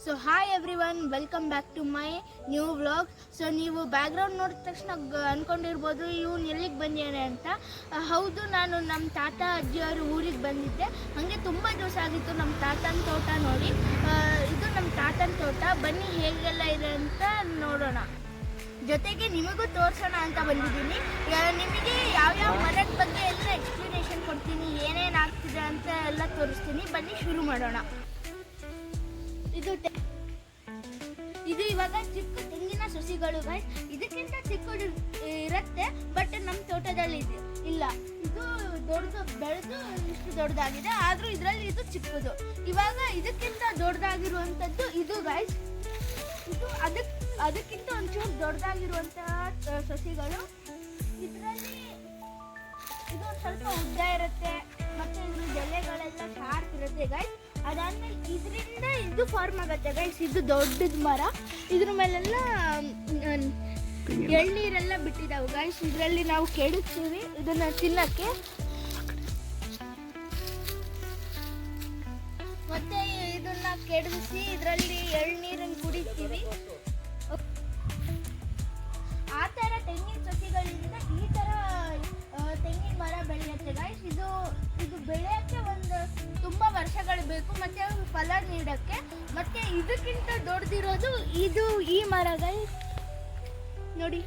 So hi everyone, welcome back to my new vlog. So ನೀವು background ನೋಡಿದ ತಕ್ಷಣ ಅಂದ್ಕೊಂಡಿರ್ಬೋದು ಇವನು ಎಲ್ಲಿಗೆ ಬಂದಿದ್ದಾನೆ ಅಂತ. ಹೌದು, ನಾನು ನಮ್ಮ ತಾತ ಅಜ್ಜಿಯವರು ಊರಿಗೆ ಬಂದಿದ್ದೆ. ಹಾಗೆ ತುಂಬ ದಿವಸ ಆಗಿತ್ತು ನಮ್ಮ ತಾತನ ತೋಟ ನೋಡಿ. ಇದು ನಮ್ಮ ತಾತನ ತೋಟ. ಬನ್ನಿ ಹೇಗೆಲ್ಲ ಇದೆ ಅಂತ ನೋಡೋಣ. ಜೊತೆಗೆ ನಿಮಗೂ ತೋರಿಸೋಣ ಅಂತ ಬಂದಿದ್ದೀನಿ. ನಿಮಗೆ ಯಾವ್ಯಾವ ಮರದ ಬಗ್ಗೆ ಎಲ್ಲ ಎಕ್ಸ್ಪ್ಲನೇಷನ್ ಕೊಡ್ತೀನಿ, ಏನೇನು ಆಗ್ತಿದೆ ಅಂತ ಎಲ್ಲ ತೋರಿಸ್ತೀನಿ. ಬನ್ನಿ ಶುರು ಮಾಡೋಣ. ಇದು ಇವಾಗ ಚಿಕ್ಕ ತೆಂಗಿನ ಸಸಿಗಳು ಗೈಸ್. ಇದಕ್ಕಿಂತ ಚಿಕ್ಕದು ಇರುತ್ತೆ, ಬಟ್ ನಮ್ಮ ತೋಟದಲ್ಲಿ ಇಲ್ಲ. ಇದು ದೊಡ್ಡದು ಬೆಳೆದು ಇಷ್ಟು ದೊಡ್ಡದಾಗಿದೆ, ಆದರೂ ಇದರಲ್ಲಿ ಇದು ಚಿಕ್ಕದು. ಇವಾಗ ಇದಕ್ಕಿಂತ ದೊಡ್ಡದಾಗಿರುವಂಥದ್ದು ಇದು ಗೈಸ್. ಇದು ಅದಕ್ಕಿಂತ ಒಂಚೂರು ದೊಡ್ಡದಾಗಿರುವಂತಹ ಸಸಿಗಳು. ಇದರಲ್ಲಿ ಇದು ಸ್ವಲ್ಪ ಉದ್ದ ಇರುತ್ತೆ, ಮತ್ತೆ ಇದ್ರ ಎಲೆಗಳೆಲ್ಲ ಶಾರ್ಪ್ ಇರುತ್ತೆ ಗೈಸ್. ಅದಾದ್ಮೇಲೆ ಇದರಿಂದ ಇದು ಫಾರ್ಮ್ ಆಗುತ್ತೆ ಗೈಸ್. ಇದು ದೊಡ್ಡದ ಮರ. ಇದ್ರ ಮೇಲೆಲ್ಲ ಎಳ್ನೀರೆಲ್ಲ ಬಿಟ್ಟಿದ್ದಾವೆ ಗೈಸ್. ಇದರಲ್ಲಿ ನಾವು ಕೆಡುತ್ತೀವಿ ಇದನ್ನ ತಿನ್ನಕ್ಕೆ. ಮತ್ತೆ ಇದನ್ನ ಕೆಡಿಸಿ ಇದರಲ್ಲಿ ಎಳ್ನೀರನ್ನು ಕುಡಿತೀವಿ. ಆ ಥರ ತೆಂಗಿನ ಸಸಿಗಳಿಂದ ಈ ಥರ ತೆಂಗಿನ ಮರ ಬೆಳೆಯುತ್ತೆ ಗೈಸ್. ಇದು ಬೆಳೆಯೋಕ್ಕೆ ತುಂಬ ವರ್ಷಗಳು ಬೇಕು, ಮತ್ತೆ ಫಲ ನೀಡೋಕ್ಕೆ. ಮತ್ತೆ ಇದಕ್ಕಿಂತ ದೊಡ್ಡದಿರೋದು ಈ ಮರ ಗೈಸ್ ನೋಡಿ.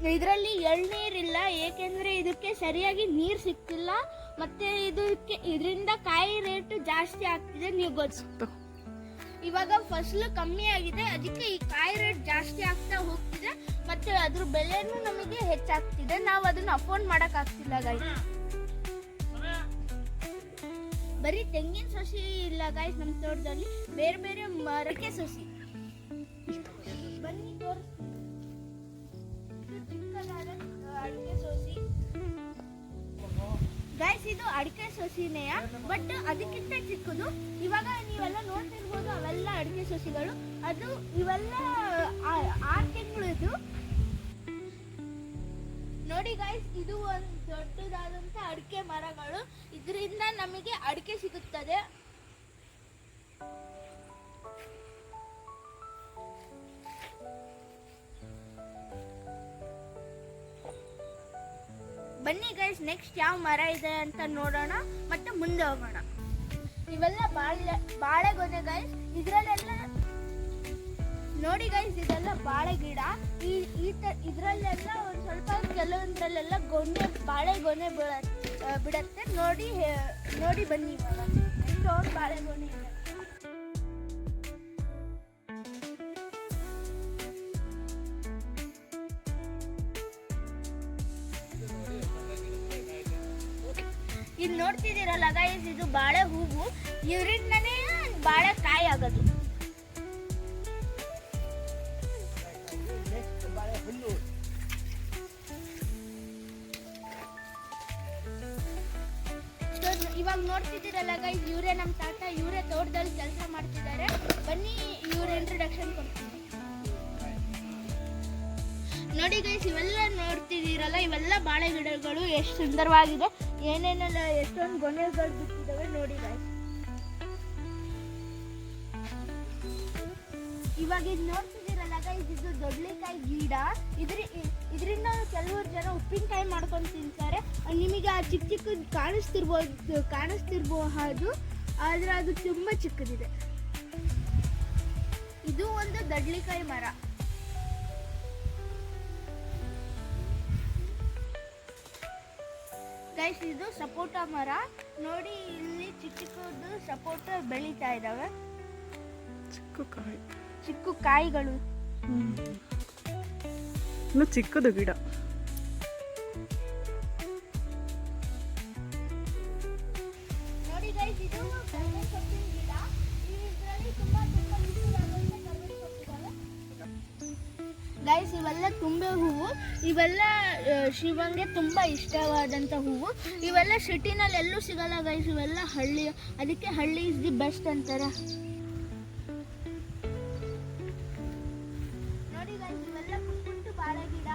ಇದರಲ್ಲಿ ಎಳ್ನೀರಿಲ್ಲ, ಏಕೆಂದರೆ ಇದಕ್ಕೆ ಸರಿಯಾಗಿ ನೀರು ಸಿಗ್ತಿಲ್ಲ. ಮತ್ತೆ ಇದರಿಂದ ಕಾಯಿ ರೇಟು ಜಾಸ್ತಿ ಆಗ್ತಿದೆ. ನೀವು ಗೊತ್ತು, ಇವಾಗ ಫಸಲು ಕಮ್ಮಿ ಆಗಿದೆ, ಅದಕ್ಕೆ ಈ ಕಾಯಿ ರೇಟ್ ಜಾಸ್ತಿ ಆಗ್ತಾ ಹೋಗ್ತಿದೆ. ಮತ್ತೆ ಅದ್ರ ಬೆಲೆನೂ ನಮಗೆ ಹೆಚ್ಚಾಗ್ತಿದೆ. ನಾವು ಅದನ್ನ ಅಫೋರ್ಡ್ ಮಾಡೋಕ್ಕಾಗ್ತಿಲ್ಲ ಗೈಸ್. ಬರೀ ತೆಂಗಿನ ಸಸಿ ಇಲ್ಲ ಗೈಸ್ ನಮ್ಮ ತೋಟದಲ್ಲಿ, ಬೇರೆ ಬೇರೆ ಮರಕ್ಕೆ ಸಸಿ. ಬನ್ನಿ ತೋರಿಸ್ತೀನಿ. ಚಿಕ್ಕದಾದ ಅಡಿಕೆ ಸಸಿ ಗೈಸ್. ಇದು ಅಡಿಕೆ ಸಸಿನೇ, ಬಟ್ ಅದಕ್ಕಿಂತ ಚಿಕ್ಕದು. ಇವಾಗ ನೀವೆಲ್ಲ ನೋಡ್ತಿರ್ಬೋದು, ಅವೆಲ್ಲ ಅಡಿಕೆ ಸಸಿಗಳು. ಇವೆಲ್ಲ 6 ತಿಂಗಳದು ನೋಡಿ ಗೈಸ್. ಇದು ಒಂದು ದೊಡ್ಡದಾದಂತ ಅಡಿಕೆ ಮರಗಳು. ಇದರಿಂದ ನಮಗೆ ಅಡಿಕೆ ಸಿಗುತ್ತದೆ. ಬನ್ನಿ ಗೈಸ್, ನೆಕ್ಸ್ಟ್ ಯಾವ ಮರ ಇದೆ ಅಂತ ನೋಡೋಣ, ಮತ್ತೆ ಮುಂದೆ ಹೋಗೋಣ. ಇವೆಲ್ಲ ಬಾಳೆಗೊನೆ ಗೈಸ್. ಇದರಲ್ಲೆಲ್ಲ ನೋಡಿ ಗೈಸ್, ಇದೆಲ್ಲ ಬಾಳೆ ಗಿಡ. ಇದರಲ್ಲೆಲ್ಲ ಒಂದು ಸ್ವಲ್ಪ ಕೆಲವೊಂದ್ರಲ್ಲೆಲ್ಲ ಬಾಳೆಗೊನೆ ಬಿಡತ್ತೆ. ನೋಡಿ ಬನ್ನಿ, ಎಷ್ಟೊಂದು ಬಾಳೆಗೊನೆ ಇದೆ. ಇದು ನೋಡ್ತಿದ್ದೀರಲ್ಲ ಗೈಸ್, ಇದು ಬಾಳೆ ಹೂವು. ಇವರಿಂದನೇ ಬಾಳೆ ಕಾಯಿ ಆಗೋದು. ಇವಾಗ ನೋಡ್ತಿದ್ದೀರಲ್ಲ ಗೈಸ್, ಇವರೇ ನಮ್ಮ ತಾತ. ಇವರೇ ತೋಟದಲ್ಲಿ ಕೆಲಸ ಮಾಡ್ತಿದ್ದಾರೆ. ಬನ್ನಿ ಇವ್ರ ಇಂಟ್ರೊಡಕ್ಷನ್ ಕೊಡ್ತೀನಿ. ನೋಡಿ ಗೈಸ್, ಇವೆಲ್ಲ ನೋಡ್ತಿದ್ದೀರಲ್ಲ, ಇವೆಲ್ಲ ಬಾಳೆ ಗಿಡಗಳು ಎಷ್ಟು ಸುಂದರವಾಗಿದೆ. ಏನೇನೆಲ್ಲ ಎಷ್ಟೊಂದು ಗೊನೆಗಳು ಬಿಟ್ಟಿದ್ದಾವೆ ನೋಡಿ ಗೈಸ್. ಇವಾಗ ಇದು ನೋಡ್ತಿದ್ದೀರಲ್ಲ ಗೈಸ್, ಇದು ದೊಡ್ಡಕಾಯಿ ಗಿಡ. ಇದರಿಂದ ಕೆಲವರು ಜನ ಉಪ್ಪಿನಕಾಯಿ ಮಾಡ್ಕೊಂಡು ತಿಂತಾರೆ. ನಿಮಗೆ ಆ ಚಿಕ್ಕ ಚಿಕ್ಕದು ಕಾಣಿಸ್ತಿರ್ಬೋದು, ಆದ್ರೆ ಅದು ತುಂಬಾ ಚಿಕ್ಕದಿದೆ. ಇದು ಒಂದು ದಡ್ಲಿಕಾಯಿ ಮರ. ಗೈಸ್, ಇದು ಸಪೋಟ ಮರ ನೋಡಿ. ಇಲ್ಲಿ ಚಿಕ್ಕದು ಸಪೋಟ ಬೆಳೀತಾ ಇದ್ದಾವೆ. ಚಿಕ್ಕ ಕಾಯಿಗಳು. ಇನ್ನು ಚಿಕ್ಕದು ಗಿಡ. ನೋಡಿ ಗೈಸ್, ಇದು ಕರಿಬೇವು ಸೊಪ್ಪಿನ ಗಿಡ. ಇದರಲ್ಲಿ ತುಂಬಾ ಗೈಸ್, ಇವೆಲ್ಲ ತುಂಬೆ ಹೂವು. ಇವೆಲ್ಲ ಶಿವಂಗೆ ತುಂಬಾ ಇಷ್ಟವಾದಂತ ಹೂವು. ಇವೆಲ್ಲ ಸಿಟಿನಲ್ಲಿ ಎಲ್ಲೂ ಸಿಗಲ್ಲ ಗೈಸ್. ಇವೆಲ್ಲ ಹಳ್ಳಿ, ಅದಕ್ಕೆ ಹಳ್ಳಿ ಇಸ್ ದಿ ಬೆಸ್ಟ್ ಅಂತಾರೆ. ನೋಡಿ ಗೈಸ್, ಇವೆಲ್ಲ ಪುಟ್ಟು ಬಾಳೆ ಗಿಡ.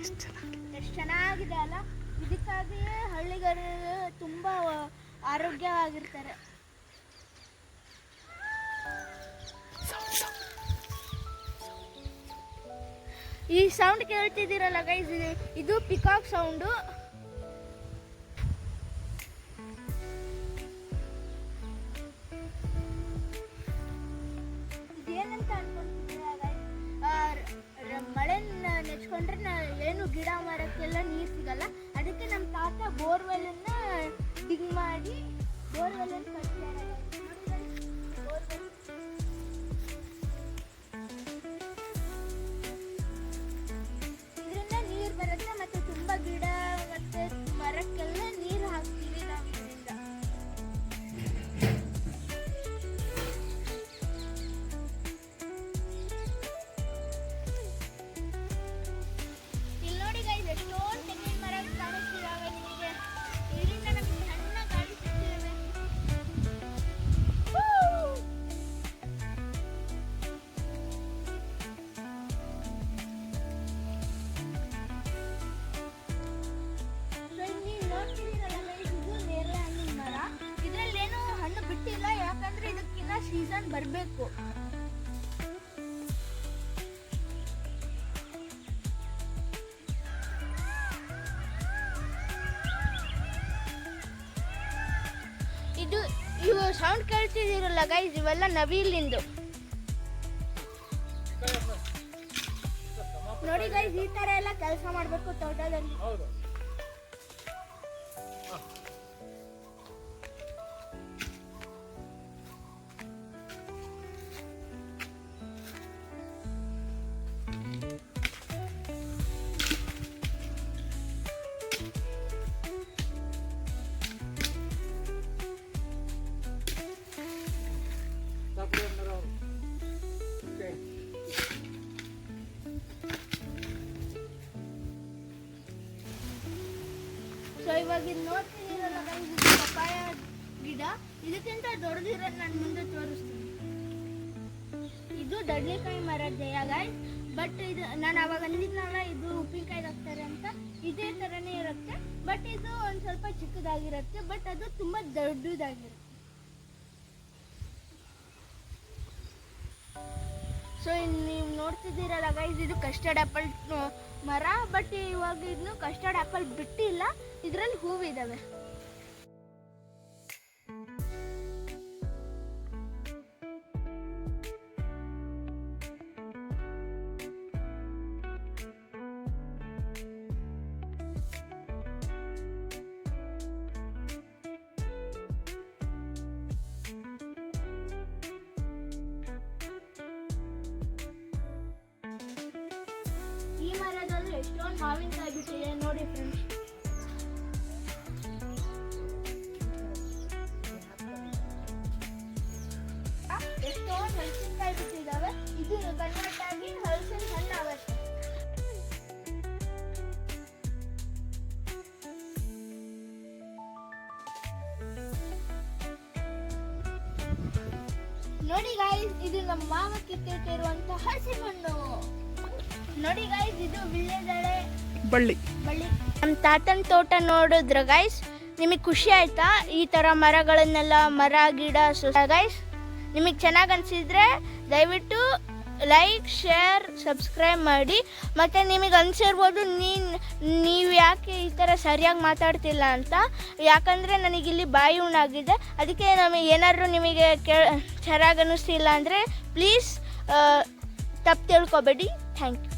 ಎಷ್ಟು ಚೆನ್ನಾಗಿದೆ ಅಲ್ಲ. ಇದಕ್ಕಾಗಿಯೇ ಹಳ್ಳಿಗರು ತುಂಬಾ ಆರೋಗ್ಯವಾಗಿರ್ತಾರೆ. ಈ ಸೌಂಡ್ ಕೇಳ್ತಿದ್ದೀರಲ್ಲ ಗೈಸ್, ಇದು ಪಿಕಾಕ್ ಸೌಂಡು. ಇದೇನಂತ ಅನ್ಕೊಂತಿದ್ದೀರಾ ಗೈಸ್, ಮಳೆ ನೆಚ್ಕೊಂಡ್ರೆ ಏನು ಗಿಡ ಮರಕ್ಕೆಲ್ಲ ನೀರು ಸಿಗಲ್ಲ. ಅದಕ್ಕೆ ನಮ್ಮ ತಾತ ಬೋರ್ವೆಲ್ಲನ್ನ ಡಿಗ್ ಮಾಡಿ ಬೋರ್ವೆಲ್ಲನ್ನು ಕಟ್ತಾರೆ. ಇದರಿಂದ ನೀರು ಬರುತ್ತೆ ಮತ್ತು ತುಂಬ ಗಿಡ ಮತ್ತು ಮರಕ್ಕೆಲ್ಲ ನೀರು ಹಾಕ್ತೀವಿ ನಾವು ಇದರಿಂದ. ಇಲ್ಲಿ ನೋಡಿ ಗೈಸ್, ಎಷ್ಟೊಂದು ತೆಂಗಿನ ಮರ ಕಾಣಿಸ್ತಿದ್ದಾವೆ ನಿಮಗೆ. ಇದರಿಂದ ನಮಗೆ ಸಣ್ಣ ಗಾಳಿ ಸಿಗ್ತಿದ್ದಾವೆ. ನೀವು ನೋಡ್ತಿದ್ದೀರಲ್ಲ ಗೈಸ್, ಇದು ನೇರಳೆ ಹಣ್ಣಿನ ಮರ. ಇದರಲ್ಲೇನು ಹಣ್ಣು ಬಿಟ್ಟಿಲ್ಲ, ಯಾಕಂದ್ರೆ ಇದಕ್ಕಿನ್ನ ಸೀಸನ್ ಬರಬೇಕು. ಇವು ಸೌಂಡ್ ಕೇಳ್ತಿದ್ದೀರಲ್ಲ ಗೈಸ್, ಇವೆಲ್ಲ ನವಿಲಿಂದು. ನೋಡಿ ಗೈಸ್, ಈ ತರ ಎಲ್ಲ ಕೆಲಸ ಮಾಡಬೇಕು ತೋಟದಲ್ಲಿ. ಸೊ ಇವಾಗ ಇದು ನೋಡ್ತಿದ್ದೀರಲ್ಲ ಗೈಸ್, ಇದು ಪಪ್ಪಾಯ ಗಿಡ. ಇದಕ್ಕಿಂತ ದೊಡ್ಡದಿರೋದು ನಾನು ಮುಂದೆ ತೋರಿಸ್ತೀನಿ. ಇದು ದಡ್ಲಿಕಾಯಿ ಮರದ್ದೆಯ ಗೈಸ್. ಬಟ್ ಇದು ನಾನು ಅವಾಗ ಅಂದಿದ್ನಲ್ಲ, ಇದು ಉಪ್ಪಿನಕಾಯಿಗೆ ಹಾಕ್ತಾರೆ ಅಂತ. ಇದೇ ಥರನೇ ಇರುತ್ತೆ, ಬಟ್ ಇದು ಒಂದು ಸ್ವಲ್ಪ ಚಿಕ್ಕದಾಗಿರುತ್ತೆ, ಬಟ್ ಅದು ತುಂಬ ದೊಡ್ಡದಾಗಿರುತ್ತೆ. ಸೊ ನೀವು ನೋಡ್ತಿದ್ದೀರಲ್ಲ ಗೈಸ್, ಇದು ಕಸ್ಟರ್ಡ್ ಆ್ಯಪಲ್ ಮರ. ಬಟ್ ಇವಾಗ ಇನ್ನು ಕಸ್ಟರ್ಡ್ ಆ್ಯಪಲ್ ಬಿಟ್ಟಿಲ್ಲ, ಇದರಲ್ಲಿ ಹೂವಿದ್ದಾವೆ. ಈ ಮರದಲ್ಲಿ ಎಷ್ಟೊಂದು ಮಾವಿನಕಾಯಿ ಬಿಟ್ಟಿದೆ ನೋಡಿ ಫ್ರೆಂಡ್ಸ್. ಎಷ್ಟೊಂದು ಹಲಸಿನಕಾಯಿ ಬಿಟ್ಟಿದ್ದಾವೆ. ಇದು ಕನ್ವರ್ಟ್ ಆಗಿ ಹಲಸಿನ ಹಣ್ಣು ಆಗುತ್ತೆ. ನೋಡಿ ಗಾಯ್ಸ್, ಇದು ನಮ್ಮ ಮಾವ ಕಿತ್ತಿಟ್ಟಿರುವಂತ ಹಲಸಿನ ಹಣ್ಣು. ನೋಡಿ ಗಾಯ್ಸ್, ಇದು ವಿಳ್ಯದೆಲೆ ಬಳ್ಳಿ. ನಮ್ಮ ತಾತನ ತೋಟ ನೋಡಿದ್ರ ಗೈಸ್, ನಿಮಗೆ ಖುಷಿ ಆಯ್ತಾ? ಈ ಥರ ಮರಗಳನ್ನೆಲ್ಲ ಮರ ಗಿಡ ಗೈಸ್ ನಿಮಗೆ ಚೆನ್ನಾಗಿ ಅನಿಸಿದ್ರೆ ದಯವಿಟ್ಟು ಲೈಕ್, ಶೇರ್, ಸಬ್ಸ್ಕ್ರೈಬ್ ಮಾಡಿ. ಮತ್ತು ನಿಮಗೆ ಅನಿಸಿರ್ಬೋದು ನೀವು ಯಾಕೆ ಈ ಥರ ಸರಿಯಾಗಿ ಮಾತಾಡ್ತಿಲ್ಲ ಅಂತ. ಯಾಕಂದರೆ ನನಗಿಲ್ಲಿ ಬಾಯಿ ಹುಣ್ಣಾಗಿದೆ. ಅದಕ್ಕೆ ನಮಗೆ ಏನಾದರೂ ನಿಮಗೆ ಚೆನ್ನಾಗಿ ಅನ್ನಿಸ್ತಿಲ್ಲ ಅಂದರೆ ಪ್ಲೀಸ್ ತಪ್ಪು ತಿಳ್ಕೊಬೇಡಿ. Thank you.